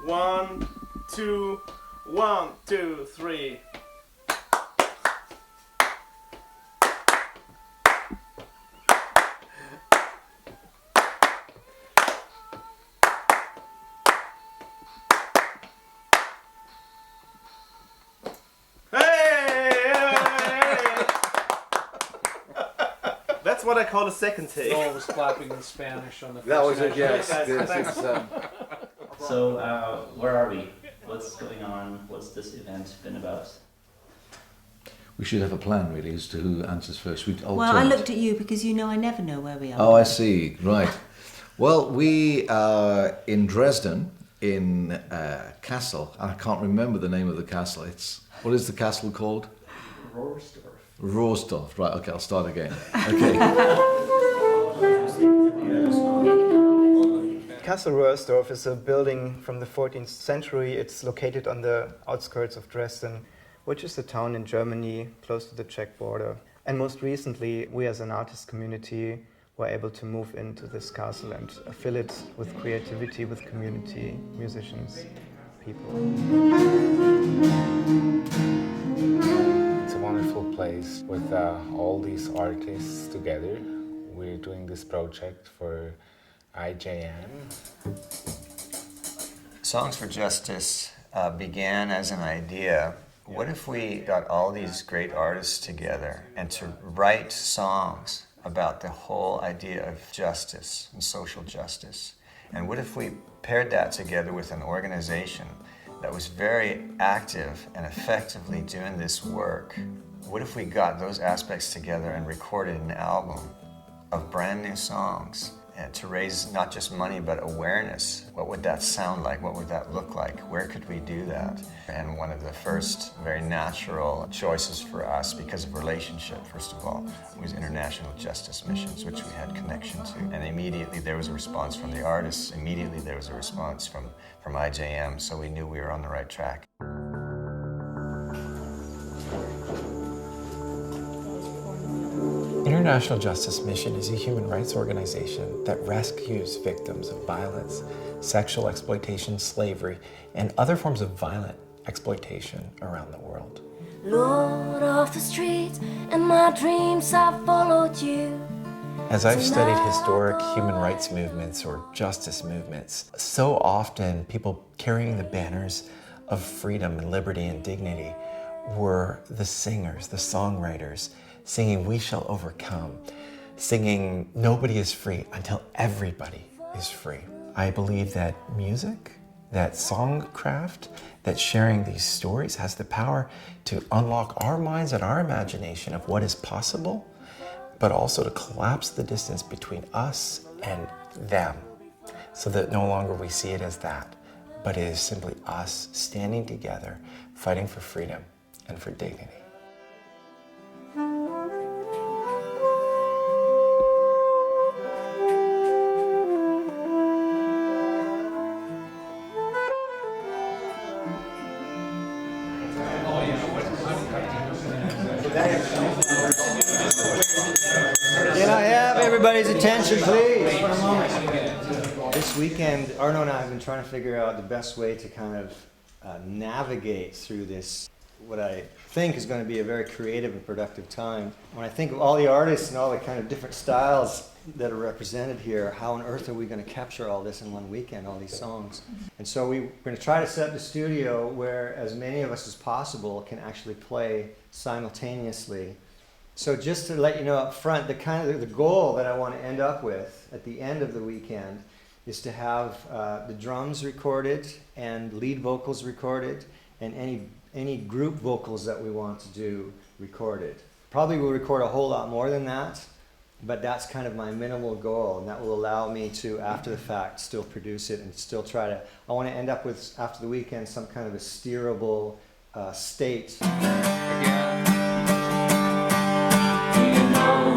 1, 2, 1, 2, 3. That's what I call a second take. Noel was clapping in Spanish on the first That was it, yes. So, where are we? What's going on? What's this event been about? We should have a plan, really, as to who answers first. Well, I looked at you because you know I never know where we are. Oh, I see. Right. Well, we are in Dresden, in castle. I can't remember the name of the castle. What is the castle called? Rohrsdorf. Right, okay, I'll start again. Okay. Castle Rohrsdorf is a building from the 14th century. It's located on the outskirts of Dresden, which is a town in Germany close to the Czech border. And most recently, we as an artist community were able to move into this castle and fill it with creativity, with community, musicians, people. It's a wonderful place with all these artists together. We're doing this project for IJM. Songs for Justice began as an idea. What if we got all these great artists together and to write songs about the whole idea of justice and social justice? And what if we paired that together with an organization that was very active and effectively doing this work? What if we got those aspects together and recorded an album of brand new songs and to raise not just money but awareness? What would that sound like? What would that look like? Where could we do that? And one of the first very natural choices for us, because of relationship, first of all, was International Justice Missions, which we had connection to. And immediately there was a response from the artists. Immediately there was a response from IJM, so we knew we were on the right track. International Justice Mission is a human rights organization that rescues victims of violence, sexual exploitation, slavery, and other forms of violent exploitation around the world. Lord of the streets, and my dreams have followed you. As I've studied historic human rights movements or justice movements, so often people carrying the banners of freedom and liberty and dignity were the singers, the songwriters, singing "We Shall Overcome," singing "Nobody is free until everybody is free." I believe that music, that songcraft, that sharing these stories has the power to unlock our minds and our imagination of what is possible, but also to collapse the distance between us and them, so that no longer we see it as that, but it is simply us standing together, fighting for freedom and for dignity. Can I have everybody's attention, please, for a moment? This weekend, Arno and I have been trying to figure out the best way to kind of navigate through this, what I think is going to be a very creative and productive time. When I think of all the artists and all the kind of different styles that are represented here, how on earth are we going to capture all this in one weekend, all these songs? And so we're going to try to set up the studio where as many of us as possible can actually play simultaneously. So just to let you know up front, the goal that I want to end up with at the end of the weekend is to have the drums recorded and lead vocals recorded and any group vocals that we want to do recorded. Probably we'll record a whole lot more than that, but that's kind of my minimal goal, and that will allow me to, after the fact, still produce it and still try to, I want to end up with, after the weekend, some kind of a steerable state.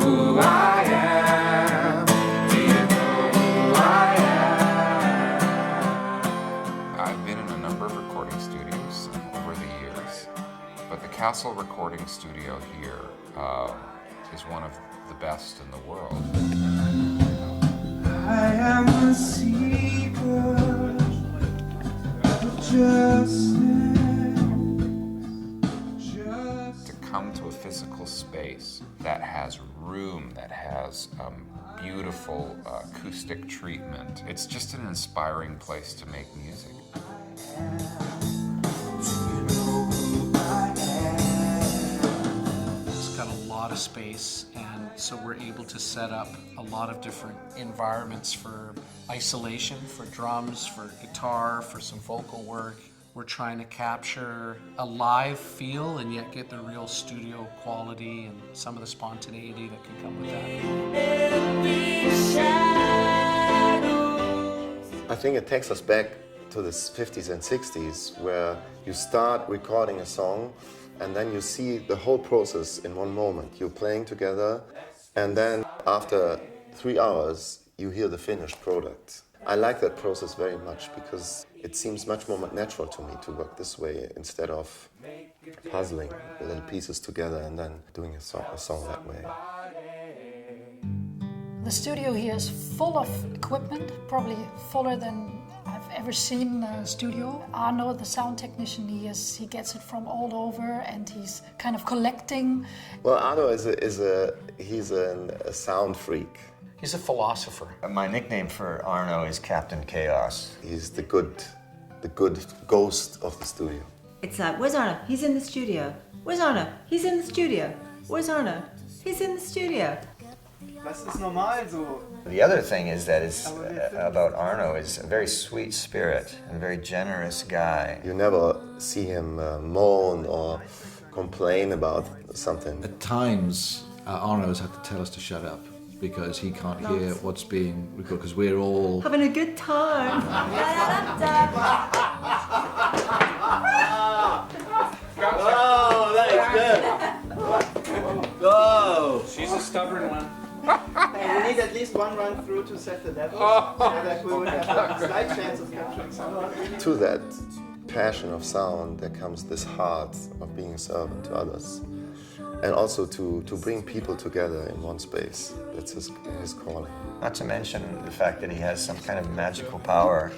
Who I am. Do you know who I am? I've been in a number of recording studios over the years, but the Castle recording studio here is one of the best in the world. I am a seeker of To come to a physical space that has room, that has beautiful acoustic treatment, it's just an inspiring place to make music. It's got a lot of space, and so we're able to set up a lot of different environments for isolation, for drums, for guitar, for some vocal work. We're trying to capture a live feel and yet get the real studio quality and some of the spontaneity that can come with that. I think it takes us back to the 50s and 60s, where you start recording a song and then you see the whole process in one moment. You're playing together, and then after 3 hours you hear the finished product. I like that process very much because it seems much more natural to me to work this way instead of puzzling the little pieces together and then doing a song that way. The studio here is full of equipment, probably fuller than I've ever seen a studio. Arno, the sound technician, he gets it from all over, and he's kind of collecting. Well, Arno is a sound freak. He's a philosopher. My nickname for Arno is Captain Chaos. He's the good ghost of the studio. It's like, where's Arno? He's in the studio. Where's Arno? He's in the studio. Where's Arno? He's in the studio. Das ist normal so. The other thing is that about Arno is a very sweet spirit and a very generous guy. You never see him moan or complain about something. At times, Arno's had to tell us to shut up because he can't hear what's being recorded, because we're all having a good time. Oh, that is good. Oh, She's a stubborn one. Hey, we need at least one run through to set the levels, so that we would have a slight chance of capturing sound. To that passion of sound, there comes this heart of being a servant to others. And also to bring people together in one space. That's his calling. Not to mention the fact that he has some kind of magical power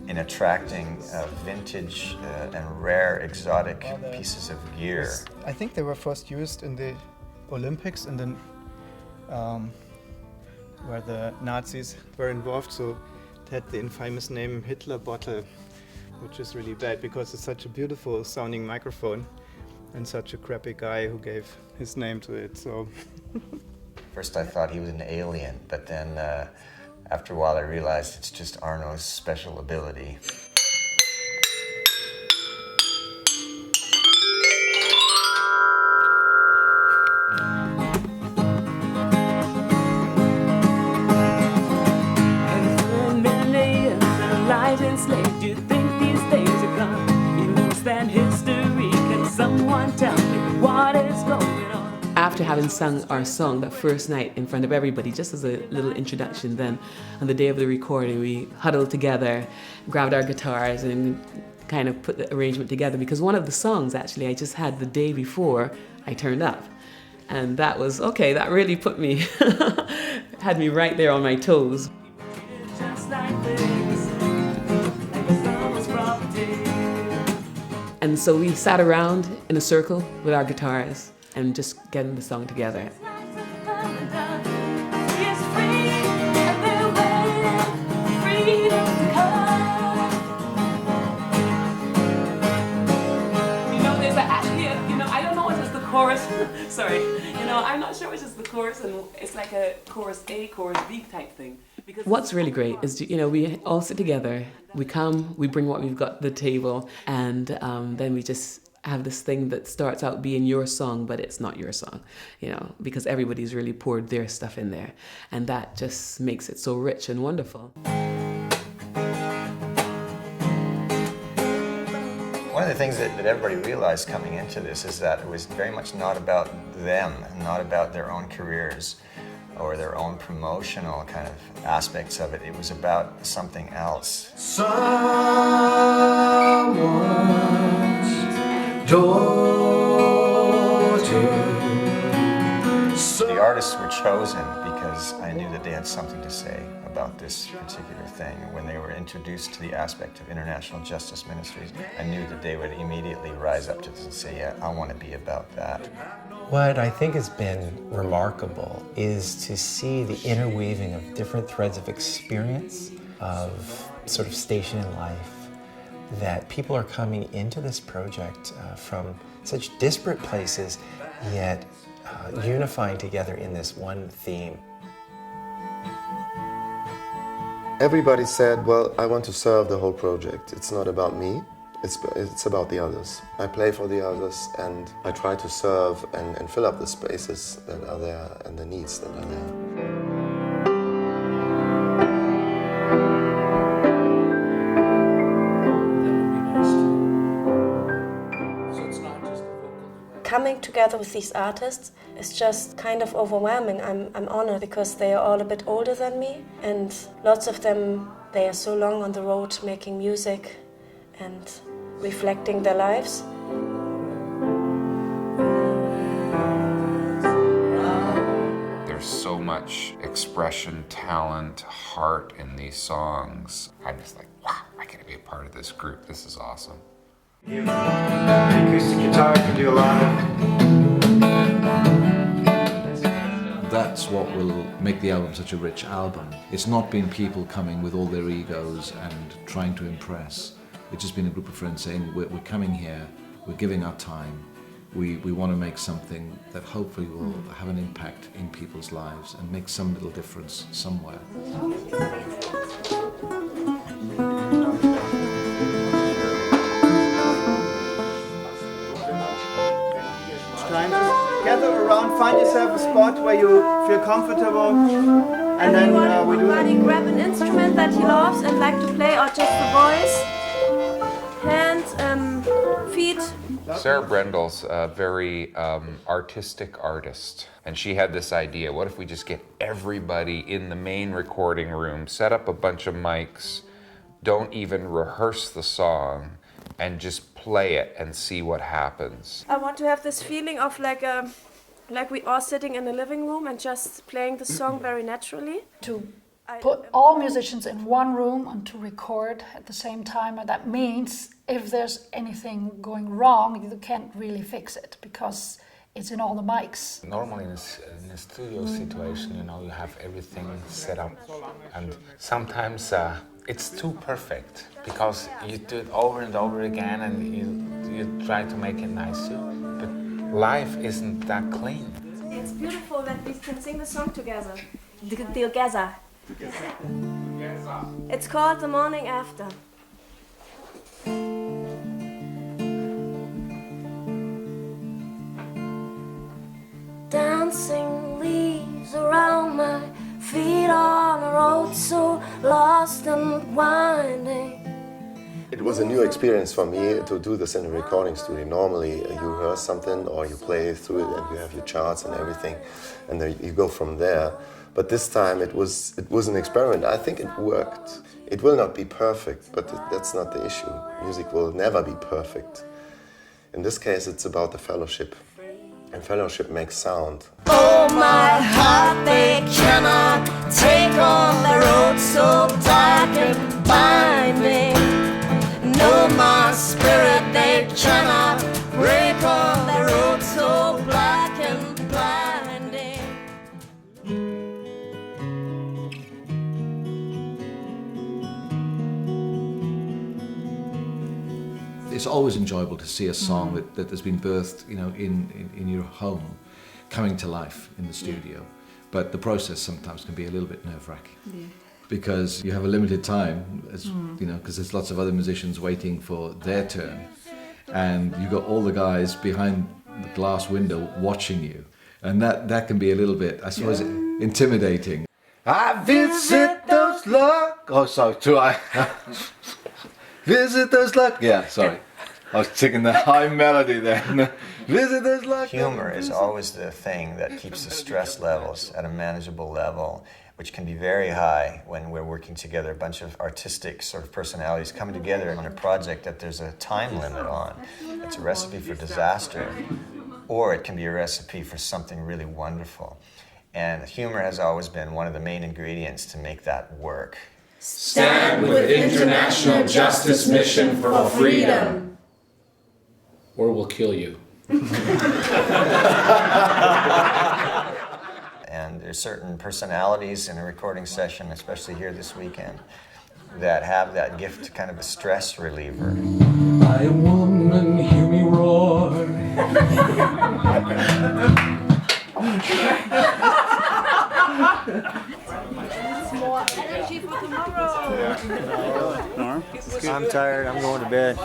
in attracting vintage and rare exotic pieces of gear. I think they were first used in the Olympics and then where the Nazis were involved, so it had the infamous name Hitler bottle, which is really bad because it's such a beautiful sounding microphone and such a crappy guy who gave his name to it, so. First I thought he was an alien, but then after a while I realized it's just Arno's special ability. After having sung our song that first night in front of everybody, just as a little introduction, then on the day of the recording we huddled together, grabbed our guitars and kind of put the arrangement together, because one of the songs actually I just had the day before I turned up. And that was, okay, that really put me, had me right there on my toes. And so we sat around in a circle with our guitars and just getting the song together. I don't know what is the chorus. Sorry. I'm not sure which is the chorus, and it's like a chorus A, chorus B type thing. Because what's really great is, we all sit together, we come, we bring what we've got to the table, and then we just have this thing that starts out being your song, but it's not your song, because everybody's really poured their stuff in there. And that just makes it so rich and wonderful. One of the things that everybody realized coming into this is that it was very much not about them, not about their own careers or their own promotional kind of aspects of it. It was about something else. someone's daughter. The artists were chosen because I knew that they had something to say about this particular thing. When they were introduced to the aspect of international justice ministries, I knew that they would immediately rise up to this and say, yeah, I want to be about that. What I think has been remarkable is to see the interweaving of different threads of experience, of sort of station in life, that people are coming into this project from such disparate places, yet unifying together in this one theme. Everybody said, well, I want to serve the whole project. It's not about me, it's about the others. I play for the others and I try to serve and fill up the spaces that are there and the needs that are there. Coming together with these artists is just kind of overwhelming. I'm honored because they are all a bit older than me, and lots of them, they are so long on the road making music and reflecting their lives. There's so much expression, talent, heart in these songs. I'm just like, wow, I get to be a part of this group. This is awesome. The acoustic guitar can do a lot of... That's what will make the album such a rich album. It's not been people coming with all their egos and trying to impress. It's just been a group of friends saying, we're coming here, we're giving our time, we want to make something that hopefully will have an impact in people's lives and make some little difference somewhere. Trying to gather around, find yourself a spot where you feel comfortable, and then we do everybody grab an instrument that he loves and like to play, or just the voice, hands, feet. Sarah Brendel's a very artistic artist, and she had this idea, what if we just get everybody in the main recording room, set up a bunch of mics, don't even rehearse the song, and just play it and see what happens. I want to have this feeling of like we are sitting in the living room and just playing the song very naturally. To put all musicians in one room and to record at the same time, and that means if there's anything going wrong, you can't really fix it because it's in all the mics. Normally in a studio situation, you know, you have everything set up, and sometimes it's too perfect because you do it over and over again and you try to make it nicer, but life isn't that clean. It's beautiful that we can sing the song together. Together. It's called The Morning After. Dancing leaves around my feet on a road so lost and winding. It was a new experience for me to do this in a recording studio. Normally you hear something or you play through it and you have your charts and everything, and then you go from there. But this time it was an experiment. I think it worked. It will not be perfect, but that's not the issue. Music will never be perfect. In this case it's about the fellowship, and fellowship makes sound. Oh, my heart, they cannot take on the road so dark and binding. No, my spirit, they cannot break on the road so black and blinding. It's always enjoyable to see a song that has been birthed, you know, in your home, coming to life in the studio. But the process sometimes can be a little bit nerve-wracking. Yeah. Because you have a limited time, as you know, because there's lots of other musicians waiting for their turn, and you've got all the guys behind the glass window watching you, and that can be a little bit, I suppose, intimidating. I visit those luck. Oh, sorry, try. Visit those luck. Yeah, sorry. I was taking the high melody then. Visit those luck. Humor is always the thing that keeps the stress levels at a manageable level, which can be very high when we're working together, a bunch of artistic sort of personalities coming together on a project that there's a time limit on. It's a recipe for disaster, or it can be a recipe for something really wonderful. And humor has always been one of the main ingredients to make that work. Stand with International Justice Mission for freedom. Or we'll kill you. And there's certain personalities in a recording session, especially here this weekend, that have that gift, kind of a stress reliever. I woman, hear me roar. More energy for tomorrow. I'm tired, I'm going to bed.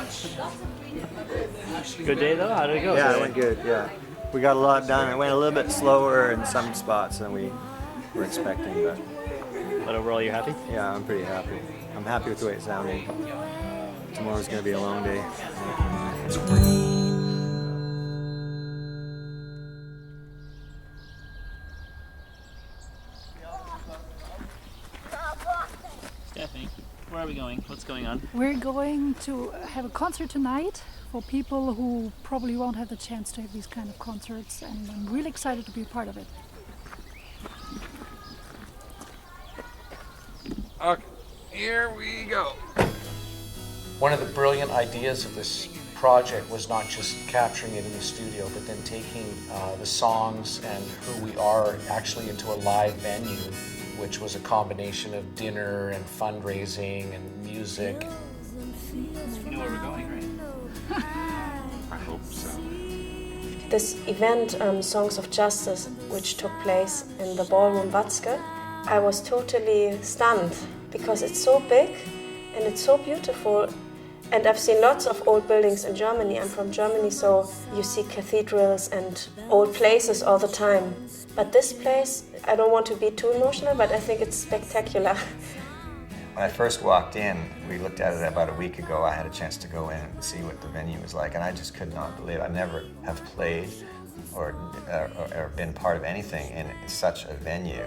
Good day though? How did it go? Yeah, it went good, yeah. We got a lot done. It went a little bit slower in some spots than we were expecting, but overall you're happy? Yeah, I'm pretty happy. I'm happy with the way it sounded. Tomorrow's going to be a long day. Stephanie, where are we going? What's going on? We're going to have a concert tonight for people who probably won't have the chance to have these kind of concerts, and I'm really excited to be a part of it. Okay, here we go. One of the brilliant ideas of this project was not just capturing it in the studio, but then taking the songs and who we are actually into a live venue, which was a combination of dinner and fundraising and music. You know where we're going, right? I hope so. This event, Songs of Justice, which took place in the ballroom Watzke, I was totally stunned because it's so big and it's so beautiful. And I've seen lots of old buildings in Germany. I'm from Germany, so you see cathedrals and old places all the time. But this place, I don't want to be too emotional, but I think it's spectacular. When I first walked in, we looked at it about a week ago. I had a chance to go in and see what the venue was like, and I just could not believe it. I never have played or been part of anything in such a venue.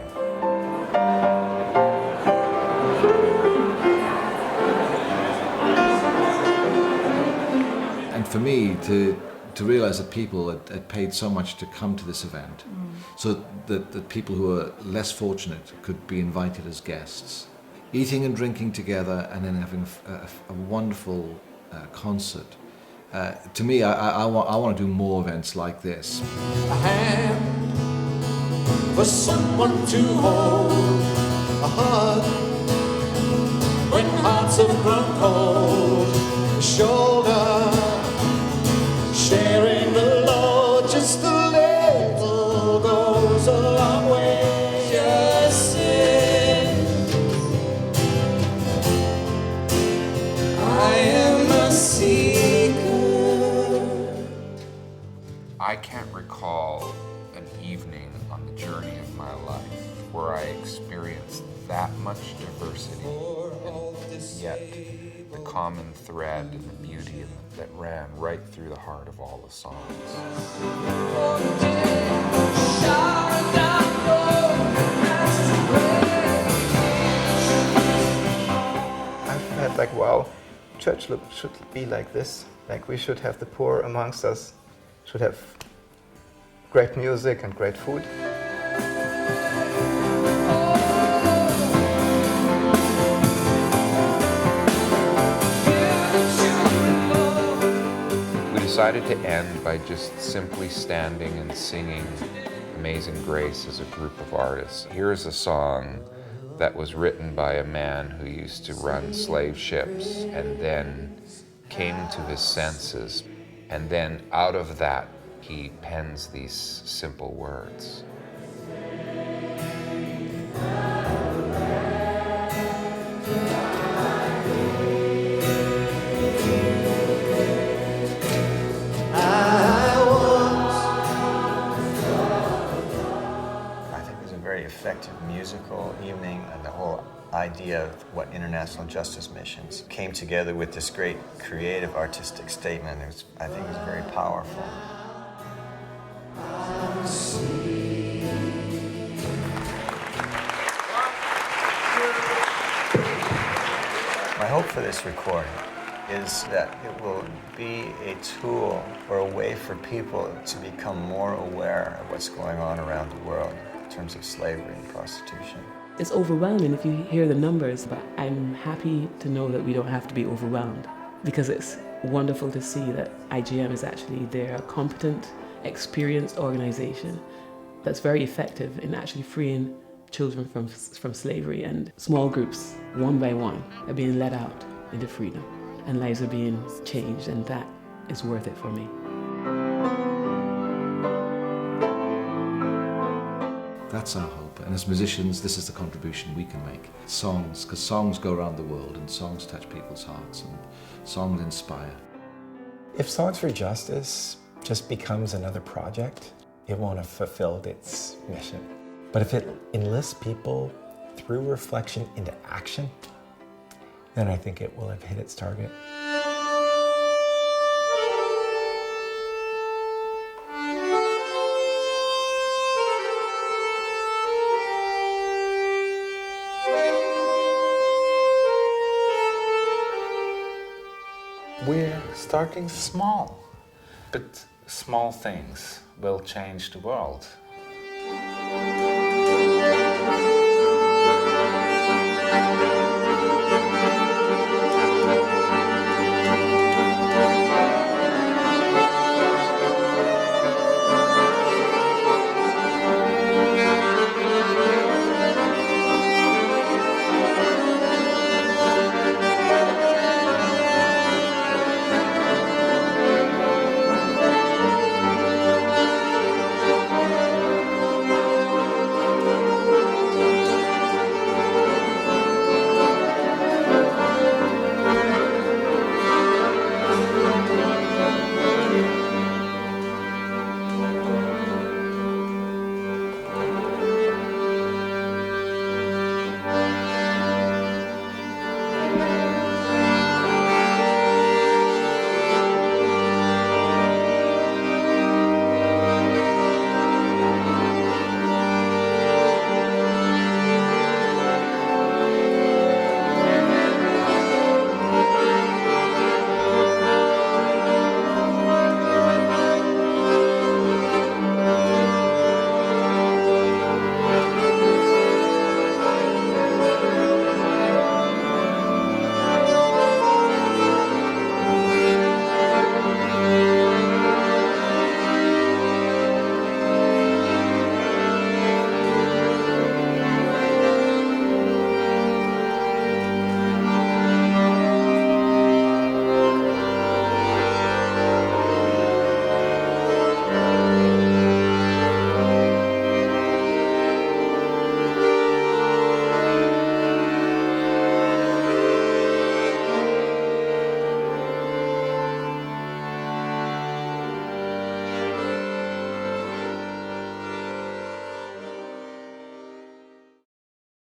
And for me, to realize that people had paid so much to come to this event, so that people who are less fortunate could be invited as guests, eating and drinking together, and then having a wonderful concert. To me, I want to do more events like this. A hand for someone to hold, a hug when hearts have grown cold, a shoulder sharing the load, just a little goes a long way. Just sit. I am a seeker. I can't recall an evening on the journey of my life where I experienced that much diversity, and yet the common thread and the beauty that ran right through the heart of all the songs. I've had like, wow, church should be like this. Like we should have the poor amongst us, should have great music and great food. We decided to end by just simply standing and singing Amazing Grace as a group of artists. Here's a song that was written by a man who used to run slave ships and then came to his senses. And then out of that, he pens these simple words. I think it was a very effective musical evening, and the whole idea of what International Justice Missions came together with this great creative artistic statement. I think it was very powerful. My hope for this recording is that it will be a tool or a way for people to become more aware of what's going on around the world. in terms of slavery and prostitution. It's overwhelming if you hear the numbers, but I'm happy to know that we don't have to be overwhelmed, because it's wonderful to see that IGM is actually there, a competent, experienced organization that's very effective in actually freeing children from slavery, and small groups, one by one, are being let out into freedom, and lives are being changed, and that is worth it for me. That's our hope, and as musicians, this is the contribution we can make. Songs, because songs go around the world, and songs touch people's hearts, and songs inspire. If Songs for Justice just becomes another project, it won't have fulfilled its mission. But if it enlists people through reflection into action, then I think it will have hit its target. We're starting small, but small things will change the world.